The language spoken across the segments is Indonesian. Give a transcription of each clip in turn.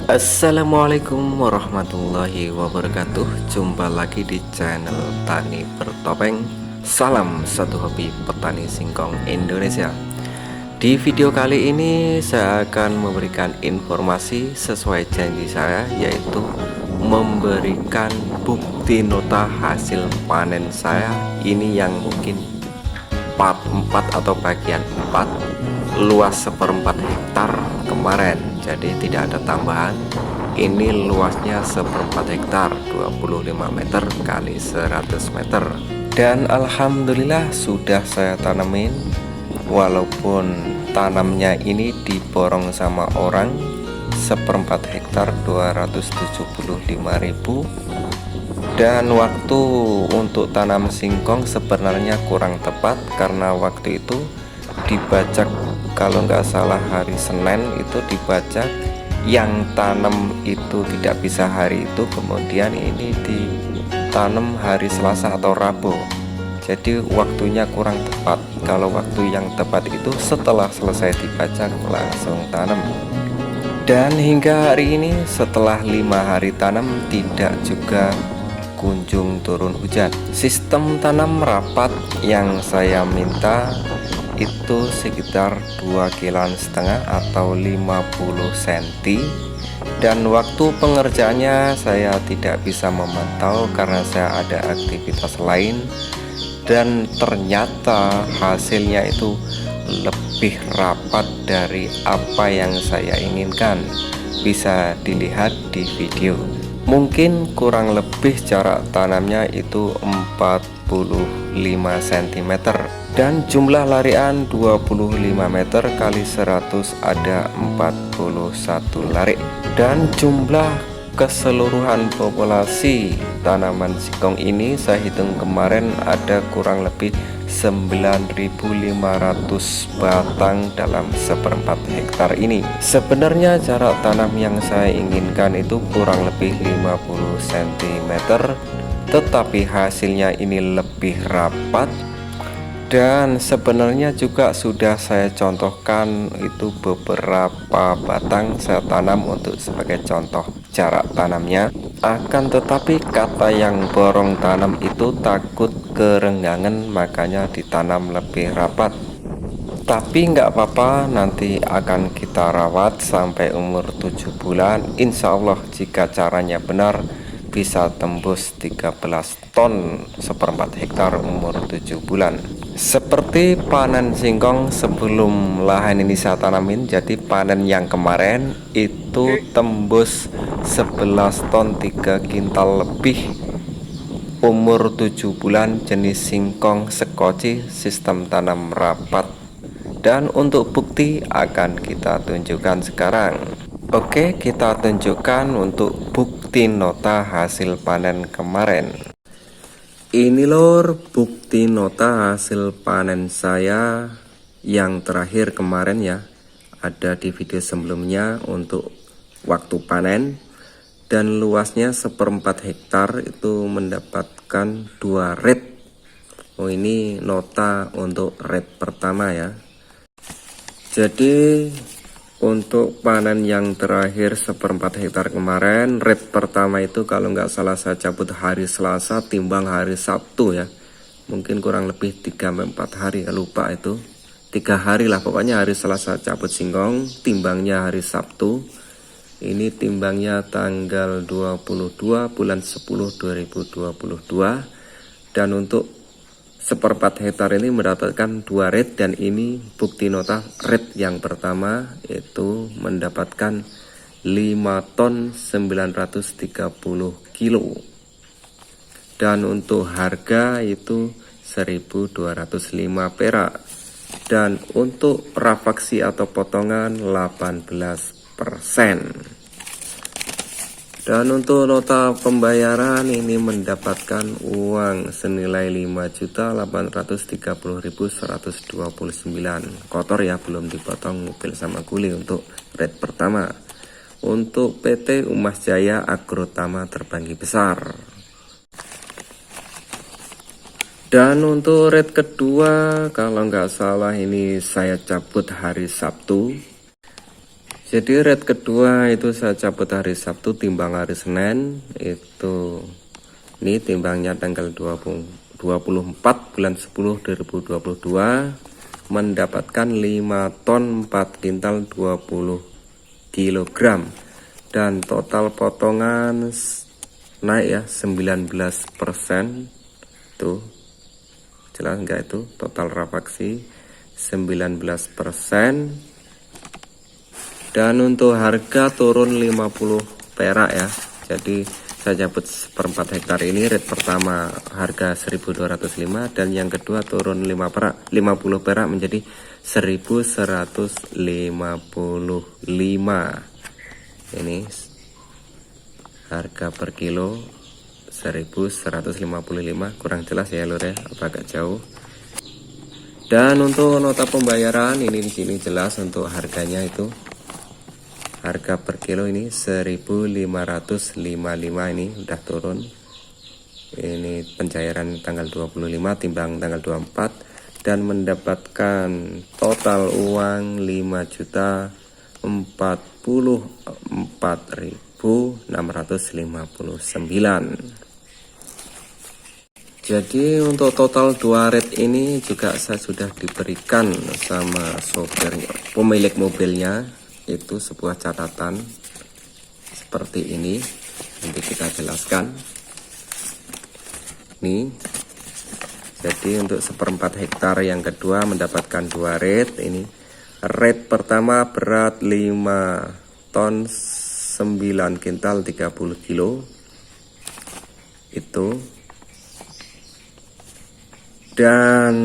Assalamualaikum warahmatullahi wabarakatuh. Jumpa lagi di channel Tani Bertopeng. Salam satu hobi petani singkong Indonesia. Di video kali ini saya akan memberikan informasi sesuai janji saya, yaitu memberikan bukti nota hasil panen saya ini yang mungkin part 4 atau bagian 4, luas 1/4 hektar kemarin. Jadi tidak ada tambahan. Ini luasnya 1/4 hektar, 25 meter kali 100 meter. Dan alhamdulillah sudah saya tanemin. Walaupun tanamnya ini diborong sama orang, 1/4 hektar 275.000. Dan waktu untuk tanam singkong sebenarnya kurang tepat, karena waktu itu dibajak, kalau nggak salah hari Senin itu dibajak, yang tanam itu tidak bisa hari itu, kemudian ini ditanam hari Selasa atau Rabu. Jadi waktunya kurang tepat. Kalau waktu yang tepat itu setelah selesai dibajak langsung tanam. Dan hingga hari ini setelah 5 hari tanam tidak juga kunjung turun hujan. Sistem tanam rapat yang saya minta itu sekitar 2,5 kg atau 50 cm. Dan waktu pengerjaannya saya tidak bisa memantau karena saya ada aktivitas lain. Dan ternyata hasilnya itu lebih rapat dari apa yang saya inginkan. Bisa dilihat di video. Mungkin kurang lebih jarak tanamnya itu 45 cm. Dan jumlah larian 25 meter kali 100 ada 41 larik. Dan jumlah keseluruhan populasi tanaman singkong ini saya hitung kemarin ada kurang lebih 9.500 batang dalam 1/4 hektar ini. Sebenarnya jarak tanam yang saya inginkan itu kurang lebih 50 cm, tetapi hasilnya ini lebih rapat. Dan sebenarnya juga sudah saya contohkan itu beberapa batang saya tanam untuk sebagai contoh jarak tanamnya. Akan tetapi kata yang borong tanam itu takut kerenggangan, makanya ditanam lebih rapat. Tapi nggak apa-apa, nanti akan kita rawat sampai umur 7 bulan. Insya Allah jika caranya benar bisa tembus 13 ton 1/4 hektar umur 7 bulan. Seperti panen singkong sebelum lahan ini saya tanamin, jadi panen yang kemarin itu tembus 11 ton 3 kintal lebih umur 7 bulan, jenis singkong sekoci sistem tanam rapat. Dan untuk bukti akan kita tunjukkan sekarang. Oke, kita tunjukkan untuk bukti nota hasil panen kemarin. Ini lor bukti nota hasil panen saya yang terakhir kemarin ya. Ada di video sebelumnya untuk waktu panen. Dan luasnya 1/4 hektar itu mendapatkan 2 red. Oh, ini nota untuk red pertama ya. Jadi untuk panen yang terakhir 1/4 hektar kemarin, red pertama itu kalau nggak salah saya cabut hari Selasa, timbang hari Sabtu ya. Mungkin kurang lebih 3-4 hari, lupa itu. 3 hari lah, pokoknya hari Selasa cabut singkong, timbangnya hari Sabtu. Ini timbangnya tanggal 22 bulan 10 2022. Dan untuk 1/4 hektar ini mendapatkan 2 red, dan ini bukti nota red yang pertama itu mendapatkan 5 ton 930 kilo. Dan untuk harga itu 1.205 perak. Dan untuk rafaksi atau potongan 18%. Dan untuk nota pembayaran ini mendapatkan uang senilai 5.830.129 kotor ya, belum dipotong mobil sama kuli untuk red pertama. Untuk PT Umas Jaya Agrotama Terbanggi Besar. Dan untuk red kedua kalau nggak salah ini saya cabut hari Sabtu. Jadi rate kedua itu saya cabut hari Sabtu, timbang hari Senin. Itu ini timbangnya tanggal 24 bulan 10 2022, mendapatkan 5 ton 4 kintal 20 kg, dan total potongan naik ya 19%. Tuh jelas enggak, itu total rapaksi 19%. Dan untuk harga turun 50 perak ya. Jadi saya cabut seperempat hektar ini, rate pertama harga 1205, dan yang kedua turun 50 perak menjadi 1155. Ini harga per kilo 1155, kurang jelas ya lur ya, agak jauh. Dan untuk nota pembayaran ini di sini jelas untuk harganya itu. Harga per kilo ini 1555, ini udah turun. Ini pencairan tanggal 25 timbang tanggal 24, dan mendapatkan total uang 5.044.659. Jadi untuk total 2 rate ini juga saya sudah diberikan sama sopirnya, pemilik mobilnya. Itu sebuah catatan seperti ini, nanti kita jelaskan. Nih, jadi untuk seperempat hektar yang kedua mendapatkan 2 rate. Ini rate pertama berat 5 ton 9 kintal 30 kilo itu, dan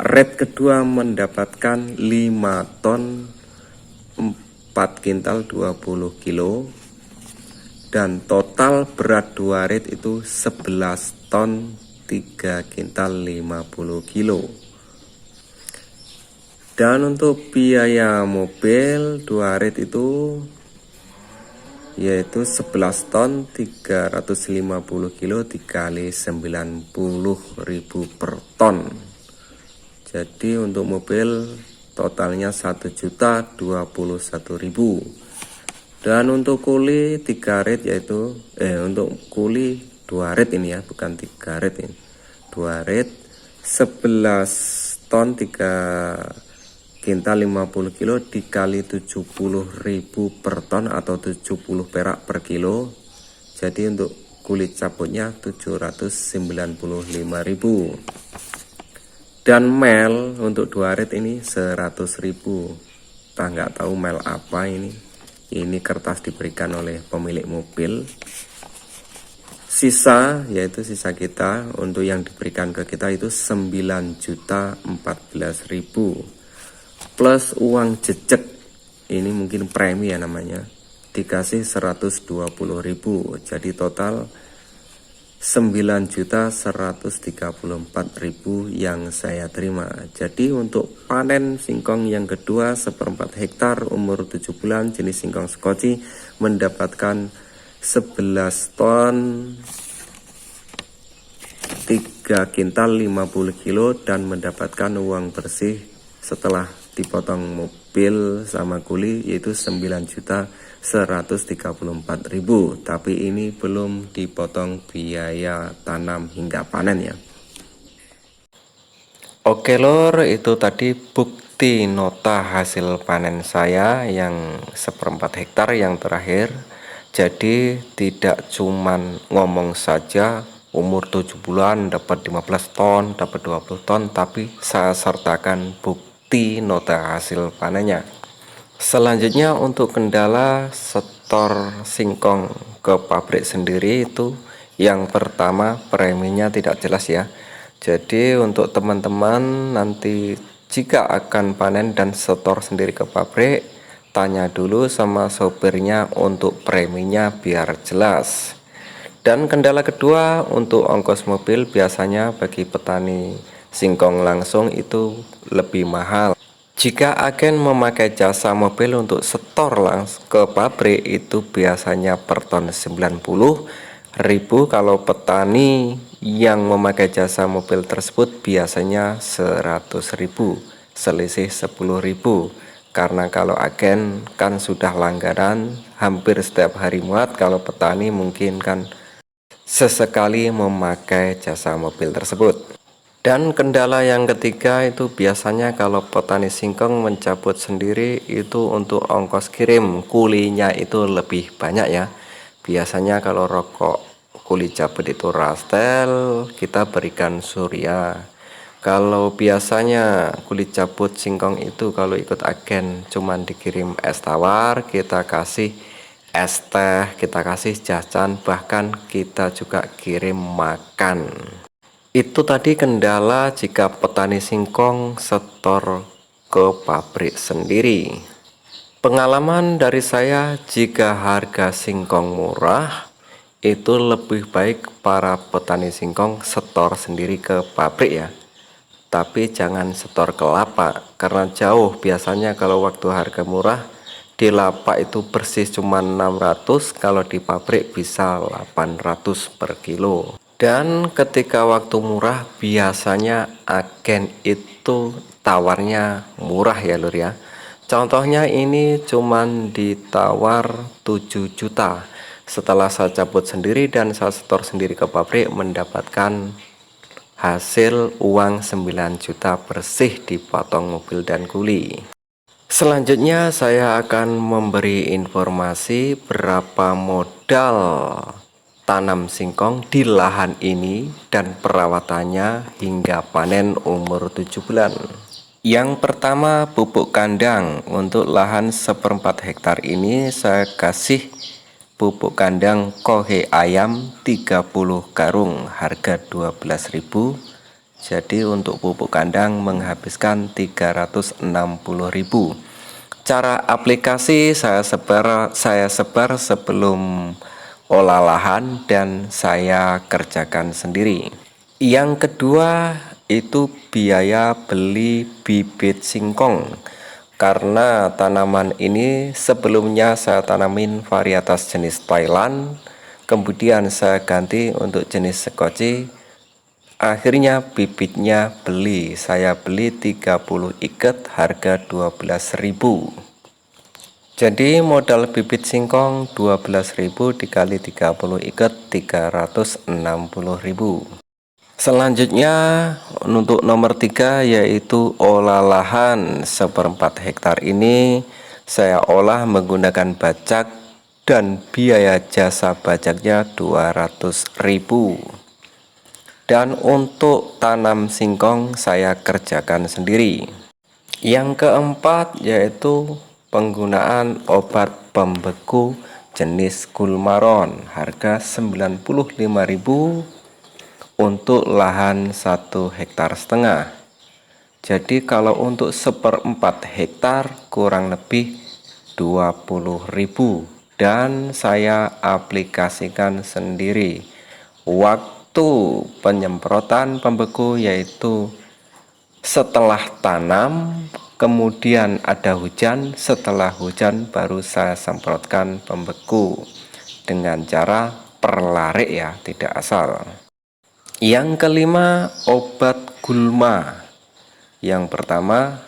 rate kedua mendapatkan 5 ton 4 kintal 20 kilo, dan total berat 2 rate itu 11 ton 3 kintal 50 kilo. Dan untuk biaya mobil 2 rate itu yaitu 11 ton 350 kilo dikali 90.000 per ton. Jadi untuk mobil totalnya 1.021.000. Dan untuk kuli 3 rate yaitu untuk kuli 2 rate ini ya, bukan 3 rate ini. 2 rate 11 ton 3 kintal 50 kilo dikali 70.000 per ton atau 70 perak per kilo. Jadi untuk kulit cabutnya 795.000. Dan mel untuk 2 rate ini 100.000. Kita nggak tahu mel apa ini. Ini kertas diberikan oleh pemilik mobil. Sisa yaitu sisa kita untuk yang diberikan ke kita itu 9.014.000 plus uang jejak. Ini mungkin premi ya namanya. Dikasih 120.000. Jadi total 9.134.000 yang saya terima. Jadi untuk panen singkong yang kedua seperempat hektar umur 7 bulan jenis singkong skoci mendapatkan 11 ton 3 kintal 50 kilo dan mendapatkan uang bersih setelah dipotong mobil sama kuli yaitu 9.134.000, tapi ini belum dipotong biaya tanam hingga panen ya. Oke lor, itu tadi bukti nota hasil panen saya yang seperempat hektar yang terakhir. Jadi tidak cuman ngomong saja umur 7 bulan dapat 15 ton, dapat 20 ton, tapi saya sertakan bukti nota hasil panennya. Selanjutnya untuk kendala setor singkong ke pabrik sendiri itu yang pertama preminya tidak jelas ya. Jadi untuk teman-teman nanti jika akan panen dan setor sendiri ke pabrik, tanya dulu sama sopirnya untuk preminya biar jelas. Dan kendala kedua untuk ongkos mobil biasanya bagi petani singkong langsung itu lebih mahal. Jika agen memakai jasa mobil untuk setor langsung ke pabrik itu biasanya per ton 90.000. Kalau petani yang memakai jasa mobil tersebut biasanya 100.000, selisih 10.000. Karena kalau agen kan sudah langganan hampir setiap hari muat, kalau petani mungkin kan sesekali memakai jasa mobil tersebut. Dan kendala yang ketiga itu biasanya kalau petani singkong mencabut sendiri itu untuk ongkos kirim kulinya itu lebih banyak ya. Biasanya kalau rokok kuli cabut itu rastel, kita berikan surya. Kalau biasanya kulit cabut singkong itu kalau ikut agen cuman dikirim es tawar, kita kasih es teh, kita kasih jajan, bahkan kita juga kirim makan. Itu tadi kendala jika petani singkong setor ke pabrik sendiri. Pengalaman dari saya, jika harga singkong murah, itu lebih baik para petani singkong setor sendiri ke pabrik ya. Tapi jangan setor ke lapak, karena jauh. Biasanya kalau waktu harga murah, di lapak itu bersih cuma 600, kalau di pabrik bisa 800 per kilo. Dan ketika waktu murah biasanya agen itu tawarnya murah ya lur ya. Contohnya ini cuman ditawar 7 juta. Setelah saya cabut sendiri dan saya setor sendiri ke pabrik, mendapatkan hasil uang 9 juta bersih dipotong mobil dan kuli. Selanjutnya saya akan memberi informasi berapa modal tanam singkong di lahan ini dan perawatannya hingga panen umur 7 bulan. Yang pertama, pupuk kandang. Untuk lahan 1/4 hektar ini saya kasih pupuk kandang kohe ayam 30 karung, harga 12.000. Jadi untuk pupuk kandang menghabiskan 360.000. Cara aplikasi saya sebar sebelum olah lahan dan saya kerjakan sendiri. Yang kedua itu biaya beli bibit singkong, karena tanaman ini sebelumnya saya tanamin varietas jenis Thailand, kemudian saya ganti untuk jenis Sekoci. Akhirnya bibitnya saya beli 30 ikat, harga 12.000. Jadi modal bibit singkong 12.000 dikali 30 ikat 360.000. Selanjutnya untuk nomor 3 yaitu olah lahan 1/4 hektar ini saya olah menggunakan bajak dan biaya jasa bajaknya 200.000. Dan untuk tanam singkong saya kerjakan sendiri. Yang keempat yaitu penggunaan obat pembeku jenis Gulmaron, harga 95.000 untuk lahan 1,5 hektar. Jadi kalau untuk 1/4 hektar kurang lebih 20.000 dan saya aplikasikan sendiri. Waktu penyemprotan pembeku yaitu setelah tanam, kemudian ada hujan, setelah hujan baru saya semprotkan pembeku dengan cara perlarik ya, tidak asal. Yang kelima, obat gulma. Yang pertama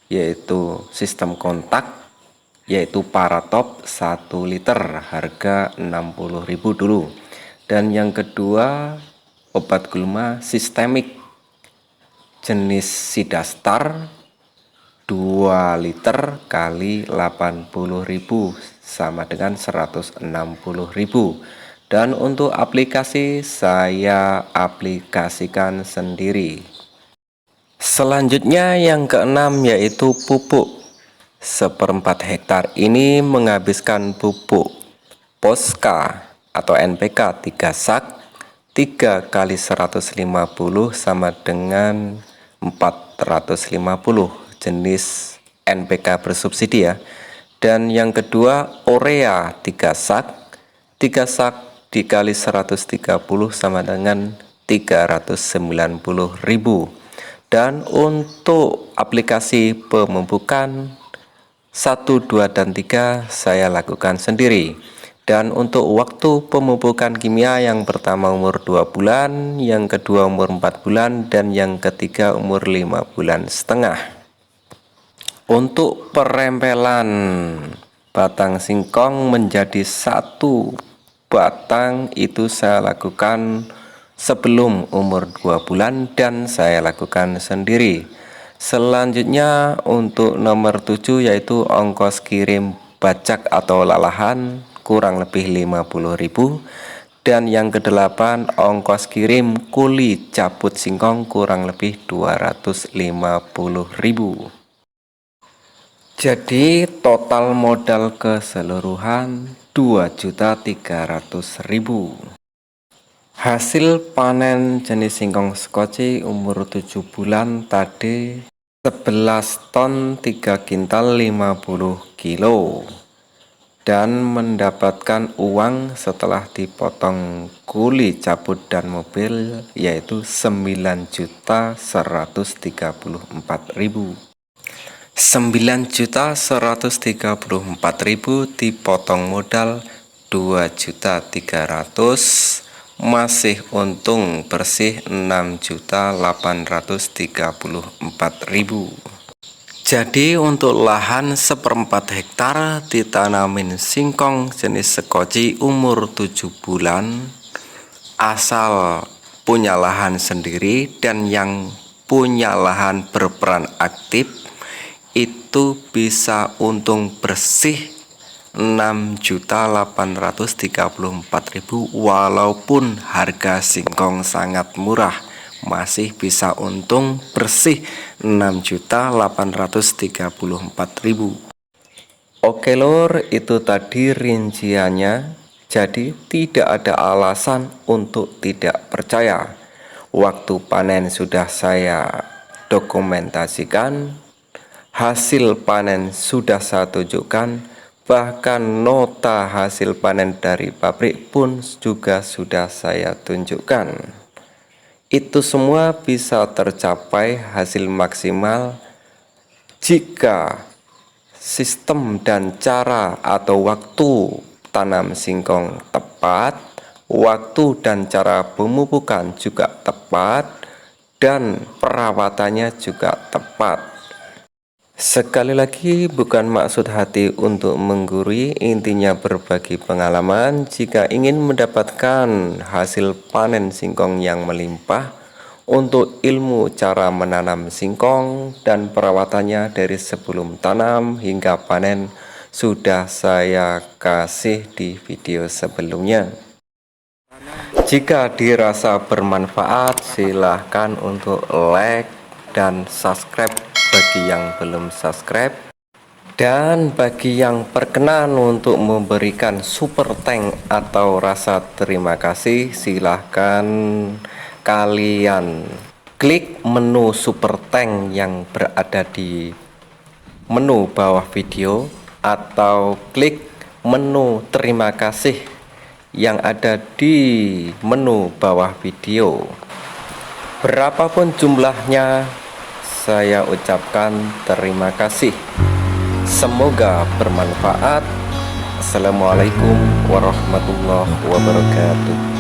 yaitu sistem kontak, yaitu Paratop 1 liter, harga 60.000 dulu. Dan yang kedua, obat gulma sistemik jenis Sidastar 2 liter kali 80.000 sama dengan 160.000. Dan untuk aplikasi saya aplikasikan sendiri. Selanjutnya yang keenam yaitu pupuk. 1/4 hektar ini menghabiskan pupuk Poska atau NPK 3 sak, 3 kali 150 sama dengan 450, jenis NPK bersubsidi ya. Dan yang kedua urea 3 sak, 3 sak dikali 130 sama dengan 390.000. Dan untuk aplikasi pemupukan 1, 2, dan 3 saya lakukan sendiri. Dan untuk waktu pemupukan kimia, yang pertama umur 2 bulan, yang kedua umur 4 bulan, dan yang ketiga umur 5,5 bulan. Untuk perempelan batang singkong menjadi satu batang itu saya lakukan sebelum umur 2 bulan dan saya lakukan sendiri. Selanjutnya untuk nomor 7 yaitu ongkos kirim bajak atau lalahan kurang lebih 50.000, dan yang kedelapan ongkos kirim kuli cabut singkong kurang lebih 250.000. Jadi total modal keseluruhan 2.300.000. Hasil panen jenis singkong skoci umur 7 bulan tadi 11 ton 3 kintal 50 kilo, dan mendapatkan uang setelah dipotong kuli cabut dan mobil yaitu 9.134.000. 9.134.000 dipotong modal 2.300.000, masih untung bersih 6.834.000. Jadi untuk lahan 1/4 hektar ditanamin singkong jenis skoci umur 7 bulan, asal punya lahan sendiri dan yang punya lahan berperan aktif, itu bisa untung bersih 6.834.000 walaupun harga singkong sangat murah, masih bisa untung bersih 6.834.000. Oke lor, itu tadi rinciannya. Jadi tidak ada alasan untuk tidak percaya. Waktu panen sudah saya dokumentasikan, hasil panen sudah saya tunjukkan, bahkan nota hasil panen dari pabrik pun juga sudah saya tunjukkan. Itu semua bisa tercapai hasil maksimal jika sistem dan cara atau waktu tanam singkong tepat, waktu dan cara pemupukan juga tepat, dan perawatannya juga tepat. Sekali lagi, bukan maksud hati untuk menggurui, intinya berbagi pengalaman. Jika ingin mendapatkan hasil panen singkong yang melimpah, untuk ilmu cara menanam singkong dan perawatannya dari sebelum tanam hingga panen sudah saya kasih di video sebelumnya. Jika dirasa bermanfaat, silahkan untuk like dan subscribe bagi yang belum subscribe, dan bagi yang berkenan untuk memberikan super thank atau rasa terima kasih, silahkan kalian klik menu super thank yang berada di menu bawah video, atau klik menu terima kasih yang ada di menu bawah video. Berapapun jumlahnya, saya ucapkan terima kasih. Semoga bermanfaat. Assalamualaikum warahmatullahi wabarakatuh.